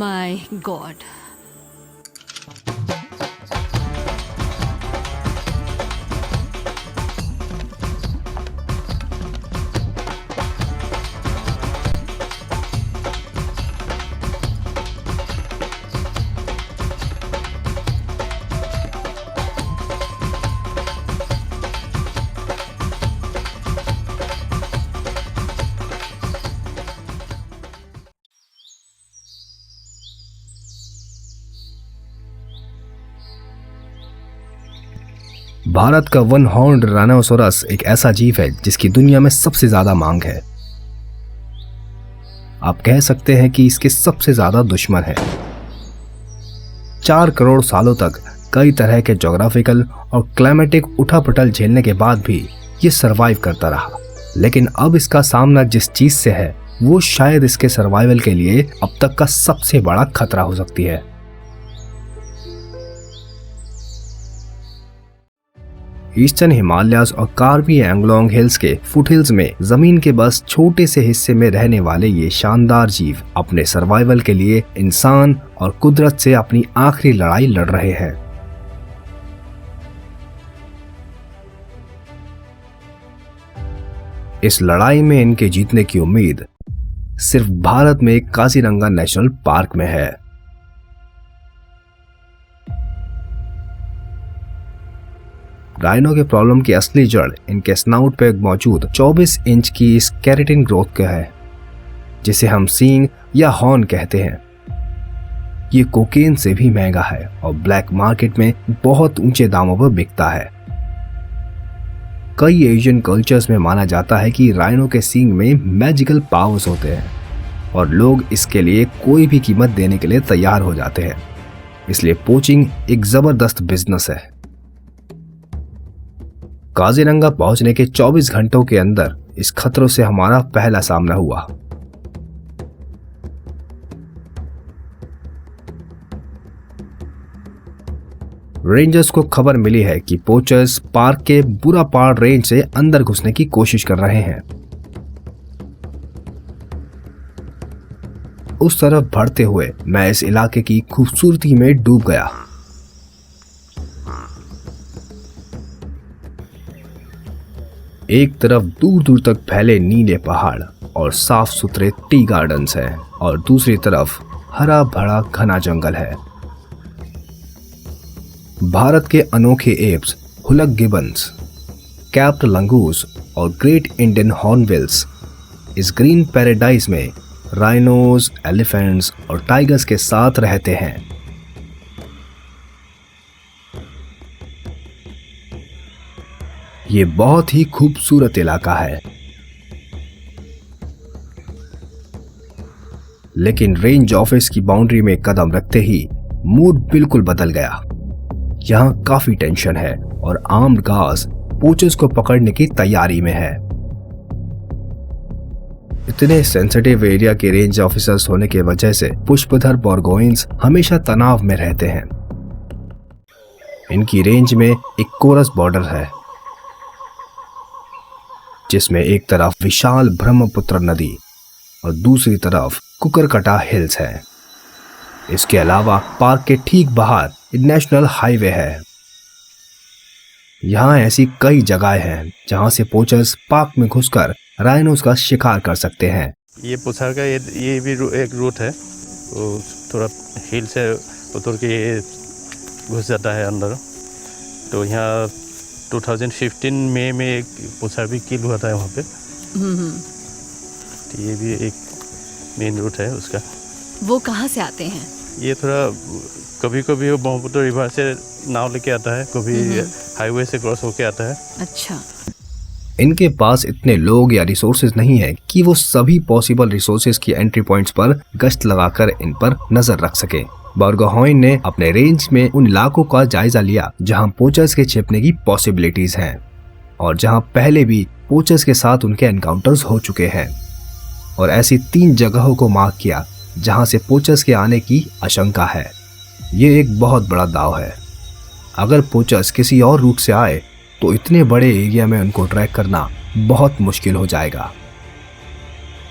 My God. Bharat का one horned rhinoceros एक ऐसा जीव है जिसकी दुनिया में सबसे ज्यादा मांग है। आप कह सकते हैं कि इसके सबसे ज्यादा दुश्मन है। 4 करोड़ सालों तक कई तरह के ज्योग्राफिकल और क्लाइमेटिक उठापटल झेलने के बाद भी ये सरवाइव करता रहा, लेकिन अब इसका सामना जिस चीज से है वो शायद इसके सर्वाइवल के लिए अब तक का सबसे बड़ा खतरा हो सकती है। ईस्टर्न हिमालयाज और कार्बी एंगलोंग हिल्स के फुटहिल्स में जमीन के बस छोटे से हिस्से में रहने वाले ये शानदार जीव अपने सर्वाइवल के लिए इंसान और कुदरत से अपनी आखिरी लड़ाई लड़ रहे हैं। इस लड़ाई में इनके जीतने की उम्मीद सिर्फ भारत में काजीरंगा नेशनल पार्क में है। राइनो के प्रॉब्लम की असली जड़ इनके स्नाउट पे मौजूद 24 इंच की इस केराटिन ग्रोथ का है, जिसे हम सींग या हॉर्न कहते हैं। ये कोकेन से भी महंगा है और ब्लैक मार्केट में बहुत ऊंचे दामों पर बिकता है। कई एशियन कल्चर्स में माना जाता है कि राइनो के सींग में मैजिकल पावर्स होते हैं और लोग इसके लिए कोई भी कीमत देने के लिए तैयार हो जाते हैं। इसलिए पोचिंग एक जबरदस्त बिजनेस है। काजीरंगा पहुंचने के 24 घंटों के अंदर इस खतरों से हमारा पहला सामना हुआ। रेंजर्स को खबर मिली है कि पोचर्स पार्क के बुरापाड़ रेंज से अंदर घुसने की कोशिश कर रहे हैं। उस तरफ बढ़ते हुए मैं इस इलाके की खूबसूरती में डूब गया। एक तरफ दूर दूर तक फैले नीले पहाड़ और साफ सुथरे टी गार्डन्स हैं और दूसरी तरफ हरा भरा घना जंगल है। भारत के अनोखे एप्स हुलक गिबन्स, कैप्ड लंगूस और ग्रेट इंडियन हॉर्नबिल्स इस ग्रीन पैराडाइज में राइनोज, एलिफेंट्स और टाइगर्स के साथ रहते हैं। ये बहुत ही खूबसूरत इलाका है, लेकिन रेंज ऑफिस की बाउंड्री में कदम रखते ही मूड बिल्कुल बदल गया। यहाँ काफी टेंशन है और आर्म्ड गार्ड्स पोचर्स को पकड़ने की तैयारी में है। इतने सेंसिटिव एरिया के रेंज ऑफिसर्स होने की वजह से पुष्पधर बोर्गोइन्स हमेशा तनाव में रहते हैं। इनकी रेंज में एक कोरस बॉर्डर है, जिसमें एक तरफ विशाल ब्रह्मपुत्र नदी और दूसरी तरफ कुकरकटा हिल्स है। इसके अलावा पार्क के ठीक बाहर नेशनल हाईवे है। यहाँ ऐसी कई जगहें हैं जहाँ से पोचर्स पार्क में घुसकर राइनोस का शिकार कर सकते हैं। ये पुछार का ये भी एक रूट है, वो थोड़ा हिल से उतर के घुस जाता है अंदर। तो यहाँ 2015 में एक पुछार भी किल हुआ था वहाँ पे। तो ये भी एक मेन रूट है उसका। वो कहाँ से आते हैं? ये थोड़ा कभी कभी वो ब्रह्मपुत्र रिवर से नाव लेके आता है, कभी हाईवे से क्रॉस होके आता है। अच्छा। इनके पास इतने लोग या रिसोर्सेज नहीं है कि वो सभी पॉसिबल रिसोर्सेज की एंट्री पॉइंट्स पर गश्त लगाकर इन पर नजर रख सके। बोर्गोहाइन ने अपने रेंज में उन इलाकों का जायजा लिया जहां पोचर्स के छिपने की पॉसिबिलिटीज हैं और जहां पहले भी पोचर्स के साथ उनके एनकाउंटर्स हो चुके हैं, और ऐसी 3 जगहों को मार्क किया जहां से पोचर्स के आने की आशंका है। ये एक बहुत बड़ा दाव है। अगर पोचर्स किसी और रूट से आए तो इतने बड़े एरिया में उनको ट्रैक करना बहुत मुश्किल हो जाएगा।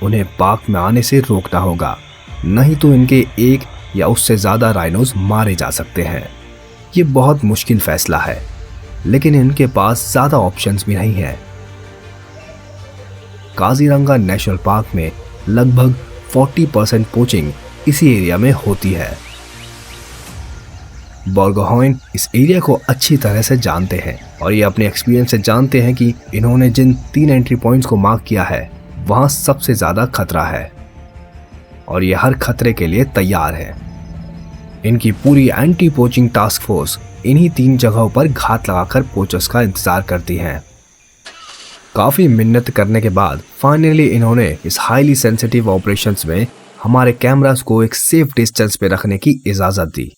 उन्हें पार्क में आने से रोकना होगा, नहीं तो इनके 1 या उससे ज्यादा राइनोज मारे जा सकते हैं। ये बहुत मुश्किल फैसला है, लेकिन इनके पास ज्यादा ऑप्शंस भी नहीं है। काजीरंगा नेशनल पार्क में लगभग 40% पोचिंग इसी एरिया में होती है। बोर्गोहेन इस एरिया को अच्छी तरह से जानते हैं और ये अपने एक्सपीरियंस से जानते हैं कि इन्होंने जिन 3 एंट्री पॉइंट्स को मार्क किया है वहां सबसे ज्यादा खतरा है और ये हर खतरे के लिए तैयार है। इनकी पूरी एंटी पोचिंग टास्क फोर्स इन्हीं 3 जगहों पर घात लगाकर पोचर्स का इंतजार करती है। काफी मिन्नत करने के बाद फाइनली इन्होंने इस हाईली सेंसिटिव ऑपरेशंस में हमारे कैमरास को एक सेफ डिस्टेंस पे रखने की इजाजत दी।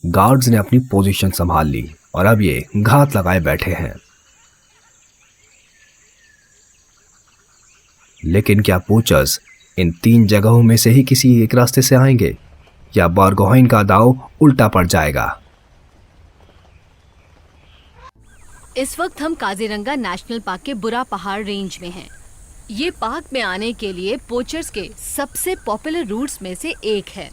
गार्ड्स ने अपनी पोजीशन संभाल ली और अब ये घात लगाए बैठे हैं। लेकिन क्या पोचर्स इन 3 जगहों में से ही किसी एक रास्ते से आएंगे या बोर्गोहेन का दांव उल्टा पड़ जाएगा? इस वक्त हम काजीरंगा नेशनल पार्क के बुरा पहाड़ रेंज में हैं। ये पार्क में आने के लिए पोचर्स के सबसे पॉपुलर रूट्स में से एक है।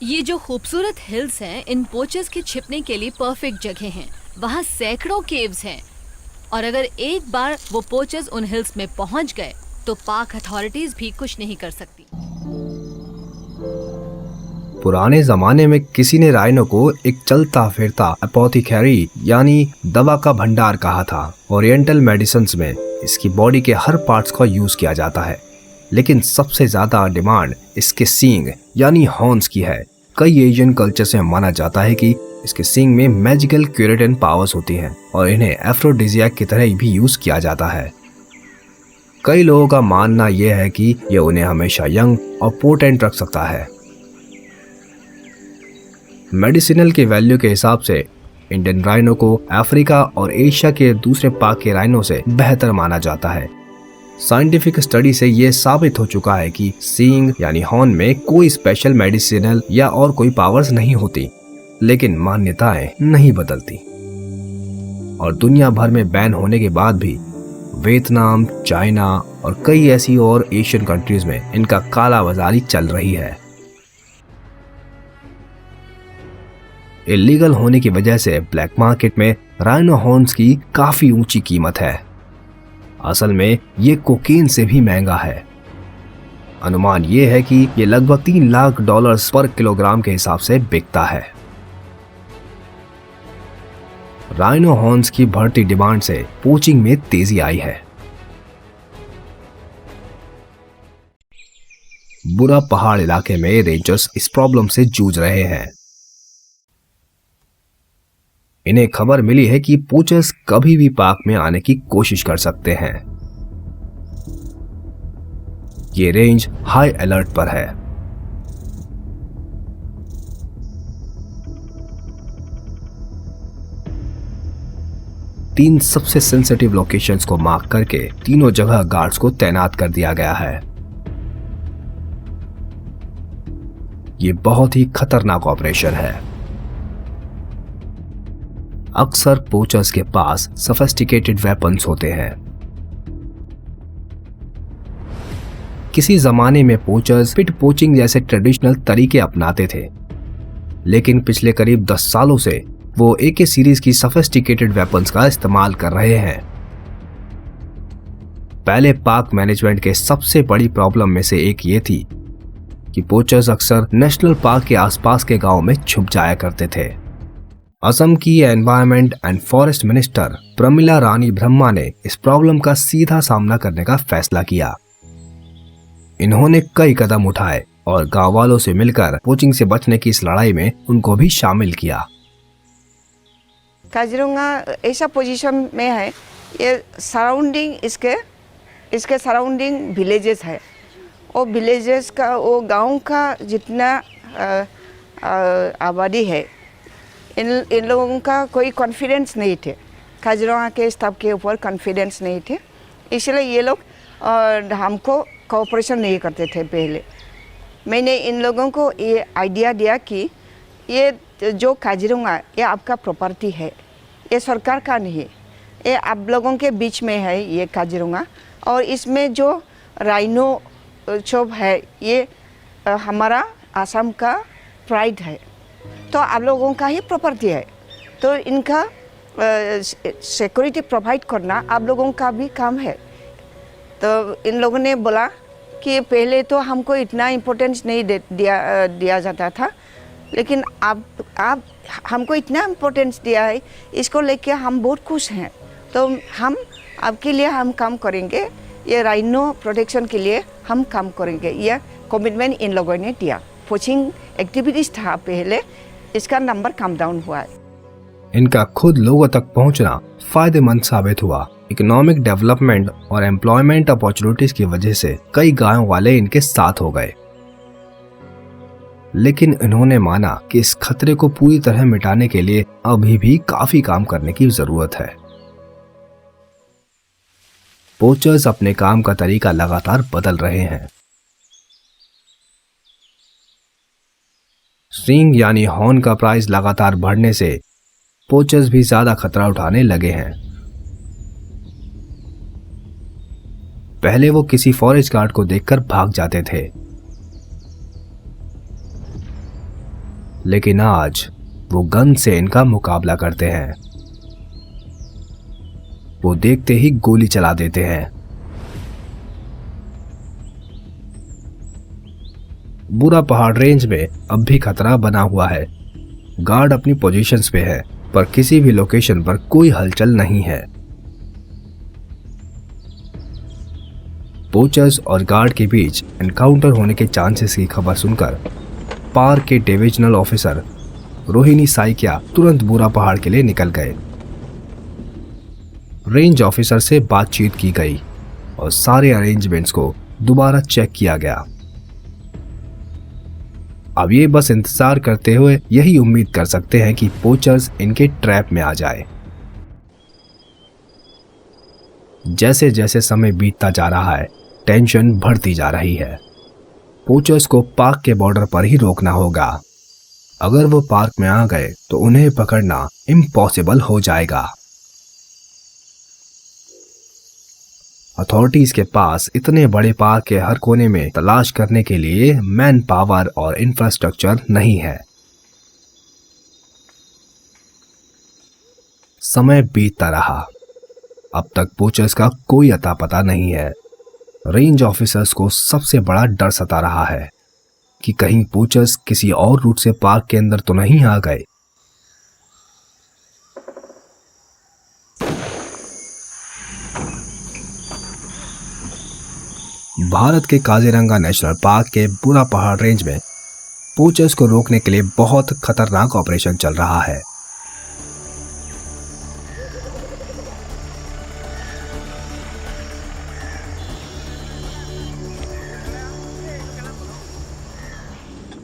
ये जो खूबसूरत हिल्स हैं, इन पोचर्स के छिपने के लिए परफेक्ट जगह हैं। वहाँ सैकड़ों केव्स हैं और अगर एक बार वो पोचर्स उन हिल्स में पहुँच गए तो पार्क अथॉरिटीज भी कुछ नहीं कर सकती। पुराने जमाने में किसी ने राइनो को एक चलता फिरता एपोथेकेरी यानी दवा का भंडार कहा था। ओरिएंटल मेडिसिन्स में इसकी बॉडी के हर पार्ट्स का यूज किया जाता है, लेकिन सबसे ज्यादा डिमांड इसके सींग यानी हॉर्न्स की है। कई एशियन कल्चर से माना जाता है कि इसके सींग में मैजिकल क्यूरेटिन पावर्स होती हैं और इन्हें एफ्रोडिजियाक की तरह भी यूज किया जाता है। कई लोगों का मानना यह है कि यह उन्हें हमेशा यंग और पोटेंट रख सकता है। मेडिसिनल के वैल्यू के हिसाब से इंडियन राइनो को अफ्रीका और एशिया के दूसरे पार्क के राइनो से बेहतर माना जाता है। साइंटिफिक स्टडी से यह साबित हो चुका है कि सींग यानी हॉर्न में कोई स्पेशल मेडिसिनल या और कोई पावर्स नहीं होती, लेकिन मान्यताएं नहीं बदलती और दुनिया भर में बैन होने के बाद भी वियतनाम, चाइना और कई ऐसी और एशियन कंट्रीज में इनका काला बाजारी चल रही है। इलीगल होने की वजह से ब्लैक मार्केट में राइनो हॉर्न्स की काफी ऊंची कीमत है। असल में ये कोकीन से भी महंगा है। अनुमान ये है कि ये लगभग $3 लाख पर किलोग्राम के हिसाब से बिकता है। राइनो हॉर्न्स की बढ़ती डिमांड से पोचिंग में तेजी आई है। बुरा पहाड़ इलाके में रेंजर्स इस प्रॉब्लम से जूझ रहे हैं। इन्हें खबर मिली है कि पोचर्स कभी भी पार्क में आने की कोशिश कर सकते हैं। ये रेंज हाई अलर्ट पर है। तीन सबसे सेंसिटिव लोकेशंस को मार्क करके तीनों जगह गार्ड्स को तैनात कर दिया गया है। ये बहुत ही खतरनाक ऑपरेशन है। अक्सर पोचर्स के पास सोफिस्टिकेटेड वेपन्स होते हैं। किसी जमाने में पोचर्स पिट पोचिंग जैसे ट्रेडिशनल तरीके अपनाते थे, लेकिन पिछले करीब 10 सालों से वो AK सीरीज की सोफिस्टिकेटेड वेपन्स का इस्तेमाल कर रहे हैं। पहले पार्क मैनेजमेंट के सबसे बड़ी प्रॉब्लम में से एक ये थी कि पोचर्स अक्सर नेशनल पार्क के आसपास के गांव में छुप जाया करते थे। असम की environment and forest minister Pramila Rani Brahma ने इस प्रॉब्लम का सीधा सामना करने का फैसला किया। इन्होंने कई कदम उठाए और गांव वालों से मिलकर पोचिंग से बचने की इस लड़ाई में उनको भी शामिल किया। काजीरंगा ऐसा पोजीशन में है, ये सराउंडिंग इसके सराउंडिंग विलेजेस है। वो विलेजेस का, वो गांव का जितना आबादी है, इन लोगों का कोई कॉन्फिडेंस नहीं थे। काजीरंगा के स्टाफ के ऊपर कॉन्फिडेंस नहीं थे, इसलिए ये लोग हमको कोऑपरेशन नहीं करते थे। पहले मैंने इन लोगों को ये आइडिया दिया कि ये जो काजीरंगा ये आपका प्रॉपर्टी है, ये सरकार का नहीं है, ये आप लोगों के बीच में है ये काजीरंगा। और इसमें जो राइनो शोप है, ये हमारा आसाम का प्राइड है, तो आप लोगों का ही प्रॉपर्टी है, तो इनका सिक्योरिटी प्रोवाइड करना आप लोगों का भी काम है। तो इन लोगों ने बोला कि पहले तो हमको इतना इम्पोर्टेंस नहीं दिया जाता था, लेकिन आप हमको इतना इम्पोर्टेंस दिया है, इसको लेके हम बहुत खुश हैं। तो हम आपके लिए हम काम करेंगे, ये राइनो प्रोटेक्शन के लिए हम काम करेंगे। ये कमिटमेंट इन लोगों ने दिया। पोचिंग एक्टिविटीज़ था पहले, इसका नंबर कम डाउन हुआ है। इनका खुद लोगों तक पहुंचना फायदेमंद साबित हुआ। इकोनॉमिक डेवलपमेंट और एम्प्लॉयमेंट अपॉर्चुनिटीज की वजह से कई गांव वाले इनके साथ हो गए, लेकिन इन्होंने माना कि इस खतरे को पूरी तरह मिटाने के लिए अभी भी काफी काम करने की जरूरत है। पोचर्स अपने काम का तरीका लगातार बदल रहे हैं। स्ट्रिंग यानी हॉर्न का प्राइस लगातार बढ़ने से पोचर्स भी ज्यादा खतरा उठाने लगे हैं। पहले वो किसी फॉरेस्ट गार्ड को देखकर भाग जाते थे, लेकिन आज वो गन से इनका मुकाबला करते हैं। वो देखते ही गोली चला देते हैं। बुरा पहाड़ रेंज में अब भी खतरा बना हुआ है। गार्ड अपनी पोजीशंस पे है, पर किसी भी लोकेशन पर कोई हलचल नहीं है। पोचर्स और गार्ड के बीच एनकाउंटर होने के चांसेस की खबर सुनकर पार्क के डिविजनल ऑफिसर रोहिणी साइकिया तुरंत बुरा पहाड़ के लिए निकल गए। रेंज ऑफिसर से बातचीत की गई और सारे अरेंजमेंट्स को दोबारा चेक किया गया। अब ये बस इंतजार करते हुए यही उम्मीद कर सकते हैं कि पोचर्स इनके ट्रैप में आ जाए। जैसे जैसे समय बीतता जा रहा है, टेंशन बढ़ती जा रही है। पोचर्स को पार्क के बॉर्डर पर ही रोकना होगा। अगर वो पार्क में आ गए तो उन्हें पकड़ना इम्पॉसिबल हो जाएगा। अथॉरिटीज के पास इतने बड़े पार्क के हर कोने में तलाश करने के लिए मैन पावर और इंफ्रास्ट्रक्चर नहीं है। समय बीतता रहा। अब तक पोचर्स का कोई अता पता नहीं है। रेंज ऑफिसर्स को सबसे बड़ा डर सता रहा है कि कहीं पोचर्स किसी और रूट से पार्क के अंदर तो नहीं आ गए। भारत के काजीरंगा नेशनल पार्क के बुरा पहाड़ रेंज में पोचर्स को रोकने के लिए बहुत खतरनाक ऑपरेशन चल रहा है।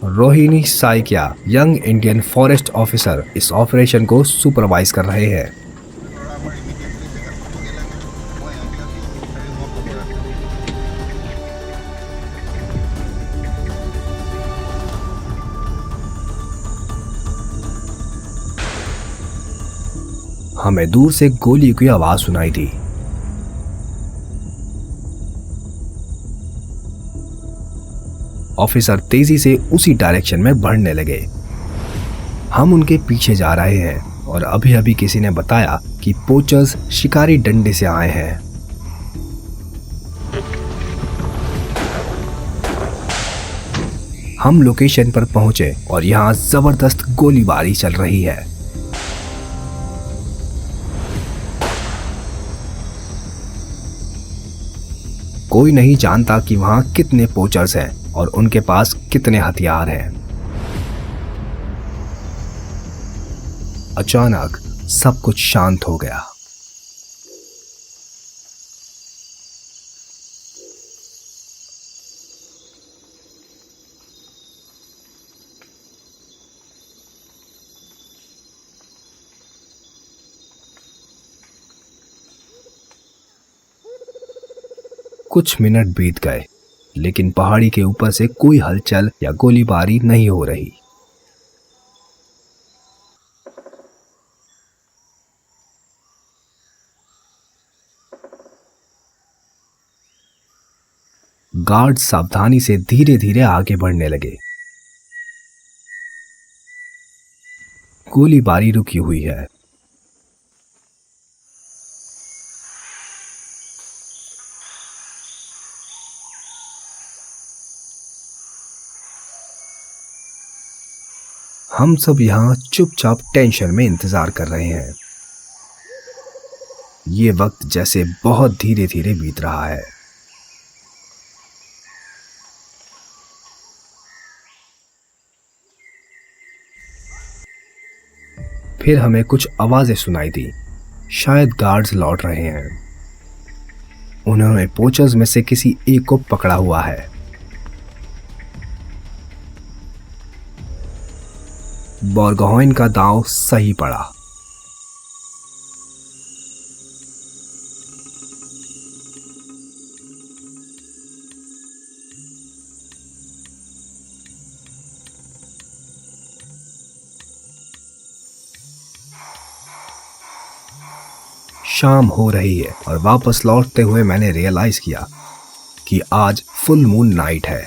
Rohini Saikia, young Indian forest officer, इस ऑपरेशन को सुपरवाइज कर रहे हैं। हमें दूर से गोली की आवाज सुनाई दी। ऑफिसर तेजी से उसी डायरेक्शन में बढ़ने लगे। हम उनके पीछे जा रहे हैं और अभी अभी किसी ने बताया कि पोचर्स शिकारी डंडे से आए हैं। हम लोकेशन पर पहुंचे और यहां जबरदस्त गोलीबारी चल रही है। कोई नहीं जानता कि वहां कितने पोचर्स हैं और उनके पास कितने हथियार हैं। अचानक सब कुछ शांत हो गया। कुछ मिनट बीत गए, लेकिन पहाड़ी के ऊपर से कोई हलचल या गोलीबारी नहीं हो रही। गार्ड सावधानी से धीरे धीरे आगे बढ़ने लगे। गोलीबारी रुकी हुई है। हम सब यहाँ चुपचाप टेंशन में इंतजार कर रहे हैं। ये वक्त जैसे बहुत धीरे धीरे बीत रहा है। फिर हमें कुछ आवाजें सुनाई दी। शायद गार्ड्स लौट रहे हैं। उन्होंने पोचर्स में से किसी एक को पकड़ा हुआ है। बोर्गोहेन का दांव सही पड़ा। शाम हो रही है और वापस लौटते हुए मैंने रियलाइज किया कि आज फुल मून नाइट है।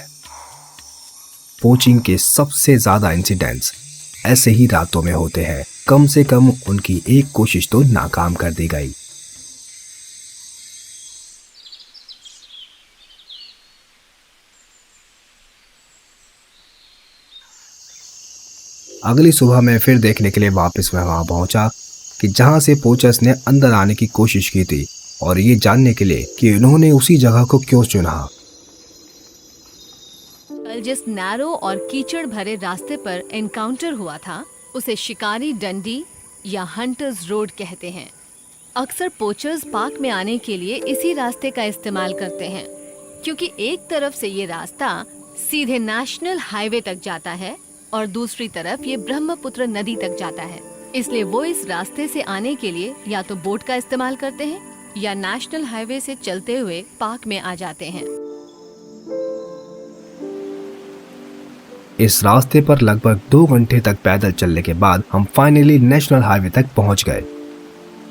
पोचिंग के सबसे ज्यादा इंसिडेंट्स ऐसे ही रातों में होते हैं। कम से कम उनकी एक कोशिश तो नाकाम कर दी गई। अगली सुबह मैं फिर देखने के लिए वापस वहां पहुंचा कि जहां से पोचर्स ने अंदर आने की कोशिश की थी, और ये जानने के लिए कि उन्होंने उसी जगह को क्यों चुना। कल जिस नैरो और कीचड़ भरे रास्ते पर एनकाउंटर हुआ था उसे शिकारी डंडी या हंटर्स रोड कहते हैं। अक्सर पोचर्स पार्क में आने के लिए इसी रास्ते का इस्तेमाल करते हैं, क्योंकि एक तरफ से ये रास्ता सीधे नेशनल हाईवे तक जाता है और दूसरी तरफ ये ब्रह्मपुत्र नदी तक जाता है। इसलिए वो इस रास्ते से आने के लिए या तो बोट का इस्तेमाल करते हैं या नेशनल हाईवे से चलते हुए पार्क में आ जाते हैं। इस रास्ते पर लगभग 2 घंटे तक पैदल चलने के बाद हम फाइनली नेशनल हाईवे तक पहुंच गए।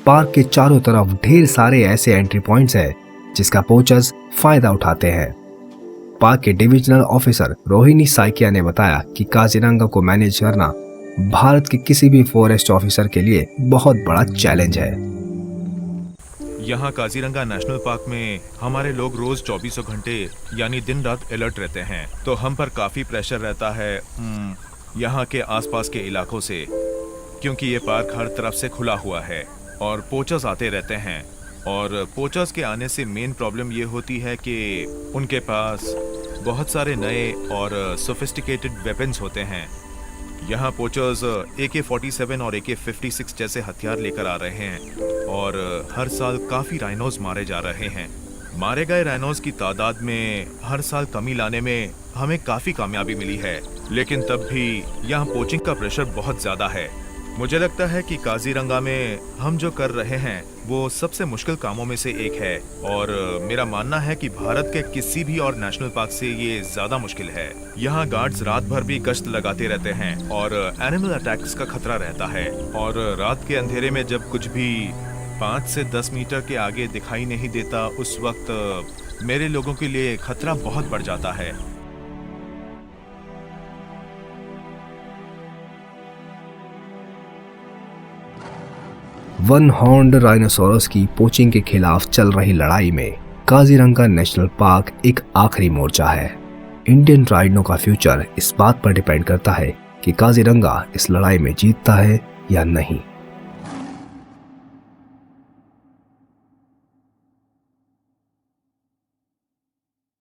पार्क के चारों तरफ ढेर सारे ऐसे एंट्री पॉइंट्स हैं जिसका पोचर्स फायदा उठाते हैं। पार्क के डिविजनल ऑफिसर रोहिणी साइकिया ने बताया कि काजीरंगा को मैनेज करना भारत के किसी भी फॉरेस्ट ऑफिसर के लिए बहुत बड़ा चैलेंज है। यहाँ काजीरंगा नेशनल पार्क में हमारे लोग रोज 24 घंटे यानी दिन रात अलर्ट रहते हैं, तो हम पर काफी प्रेशर रहता है यहाँ के आसपास के इलाकों से, क्योंकि ये पार्क हर तरफ से खुला हुआ है और पोचर्स आते रहते हैं। और पोचर्स के आने से मेन प्रॉब्लम ये होती है कि उनके पास बहुत सारे नए और सोफिस्टिकेटेड वेपन्स होते हैं। यहाँ पोचर्स AK-47 और AK-56 जैसे हथियार लेकर आ रहे हैं और हर साल काफ़ी राइनोज मारे जा रहे हैं। मारे गए राइनोज की तादाद में हर साल कमी लाने में हमें काफ़ी कामयाबी मिली है, लेकिन तब भी यहाँ पोचिंग का प्रेशर बहुत ज़्यादा है। मुझे लगता है कि काजीरंगा में हम जो कर रहे हैं वो सबसे मुश्किल कामों में से एक है, और मेरा मानना है कि भारत के किसी भी और नेशनल पार्क से ये ज्यादा मुश्किल है। यहाँ गार्ड्स रात भर भी गश्त लगाते रहते हैं और एनिमल अटैक्स का खतरा रहता है, और रात के अंधेरे में जब कुछ भी 5 से 10 मीटर के आगे दिखाई नहीं देता, उस वक्त मेरे लोगों के लिए खतरा बहुत बढ़ जाता है। वन हॉर्न्ड राइनोसोरस की पोचिंग के खिलाफ चल रही लड़ाई में काजीरंगा नेशनल पार्क एक आखिरी मोर्चा है। इंडियन राइनो का फ्यूचर इस बात पर डिपेंड करता है कि काजीरंगा इस लड़ाई में जीतता है या नहीं।